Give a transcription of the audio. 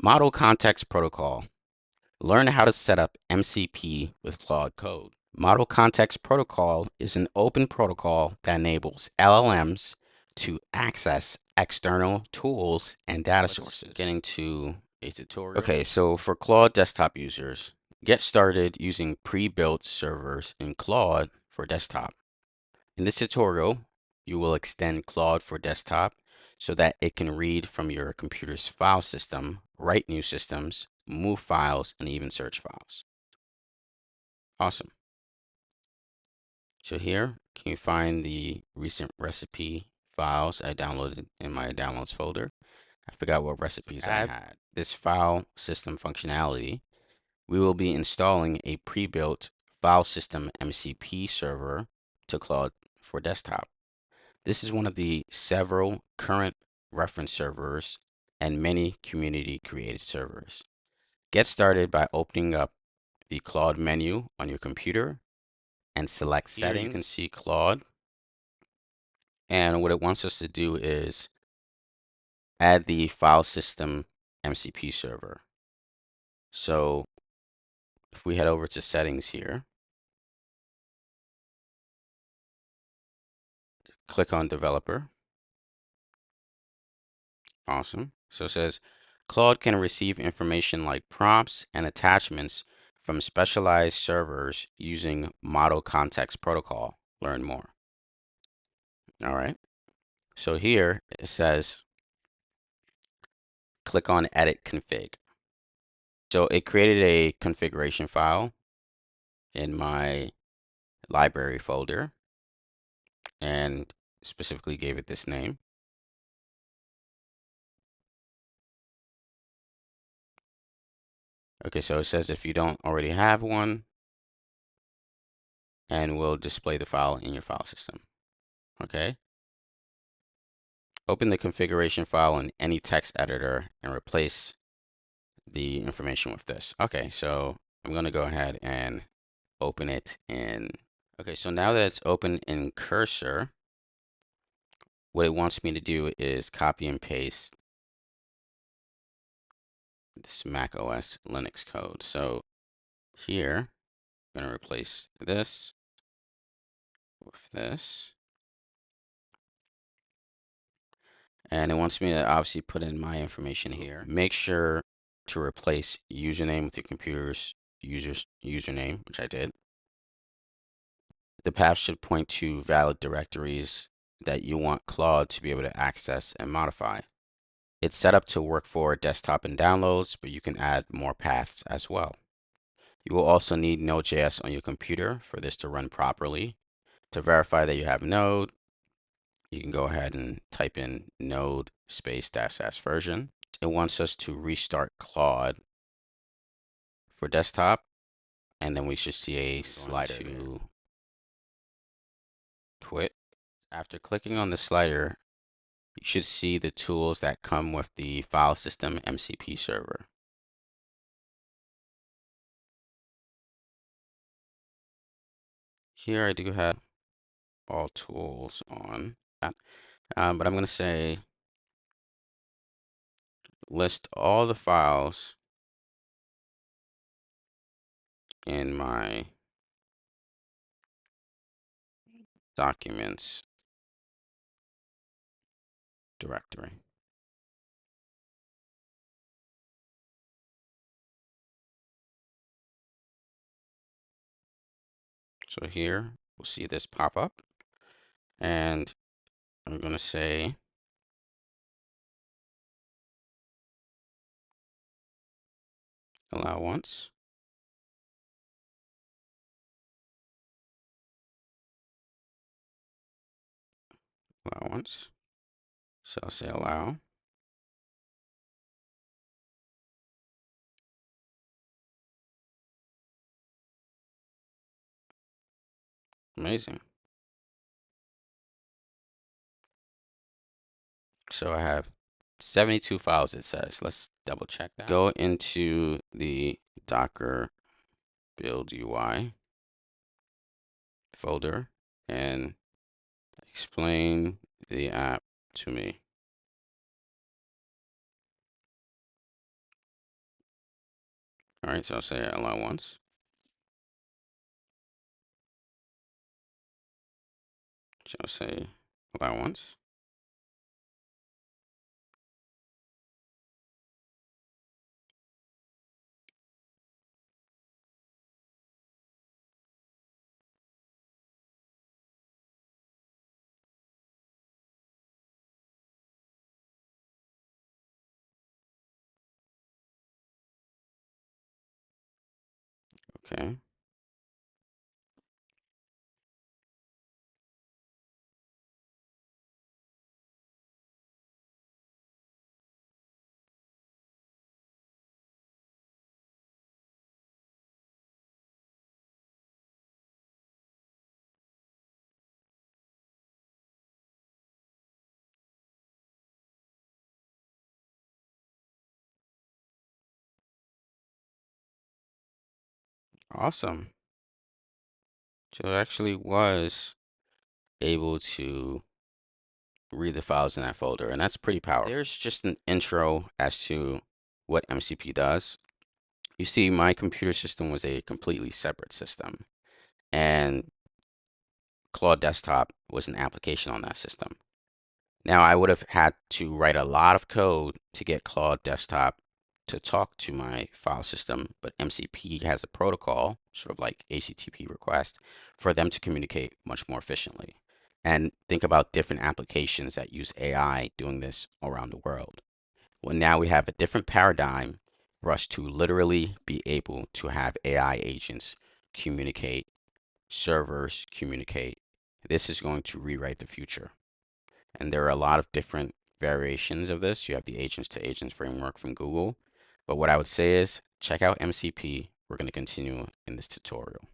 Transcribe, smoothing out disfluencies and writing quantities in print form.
Model Context Protocol. Learn how to set up MCP with Claude Code. Model Context Protocol is an open protocol that enables LLMs to access external tools and data sources. Getting to a tutorial. Okay, so for Claude Desktop users, get started using pre-built servers in Claude for Desktop. In this tutorial, you will extend Claude for Desktop so that it can read from your computer's file system, write new systems, move files, and even search files. Awesome. So here, can you find the recent recipe files I downloaded in my downloads folder? I forgot what recipes I had. This file system functionality, we will be installing a pre-built file system MCP server to Claude for Desktop. This is one of the several current reference servers and many community created servers. Get started by opening up the Claude menu on your computer and select Settings. Here you can see Claude. And what it wants us to do is add the file system MCP server. So if we head over to settings here, click on developer. Awesome. So it says Claude can receive information like prompts and attachments from specialized servers using Model Context Protocol. Learn more. All right. So here it says click on edit config. So it created a configuration file in my library folder and specifically gave it this name. Okay, so it says if you don't already have one, and we'll display the file in your file system. Okay. Open the configuration file in any text editor and replace the information with this. Okay, so I'm going to go ahead and open it in. Okay, so now that it's open in Cursor, what it wants me to do is copy and paste this Mac OS Linux code. So here, I'm going to replace this with this. And it wants me to obviously put in my information here. Make sure to replace username with your computer's username, which I did. The path should point to valid directories that you want Claude to be able to access and modify. It's set up to work for desktop and downloads, but you can add more paths as well. You will also need Node.js on your computer for this to run properly. To verify that you have Node, you can go ahead and type in node space -- version. It wants us to restart Claude for desktop, and then we should see a slider to quit. After clicking on the slider, you should see the tools that come with the file system MCP server. Here I do have all tools on, but I'm going to say list all the files in my documents directory. So here we'll see this pop up, and I'm going to say allow once. Allow once. So I'll say allow. Amazing. So I have 72 files, it says. Let's double check that. Go into the Docker build UI folder and explain the app to me. All right, so I'll say allow once. So I'll say allow once. Okay. Awesome. So it actually was able to read the files in that folder, and that's pretty powerful. There's just an intro as to what MCP does. You see, my computer system was a completely separate system, and Claude Desktop was an application on that system. Now, I would have had to write a lot of code to get Claude Desktop to talk to my file system, but MCP has a protocol, sort of like HTTP request, for them to communicate much more efficiently. And think about different applications that use AI doing this around the world. Well, now we have a different paradigm for us to literally be able to have AI agents communicate, servers communicate. This is going to rewrite the future. And there are a lot of different variations of this. You have the agents to agents framework from Google. But what I would say is check out MCP. We're going to continue in this tutorial.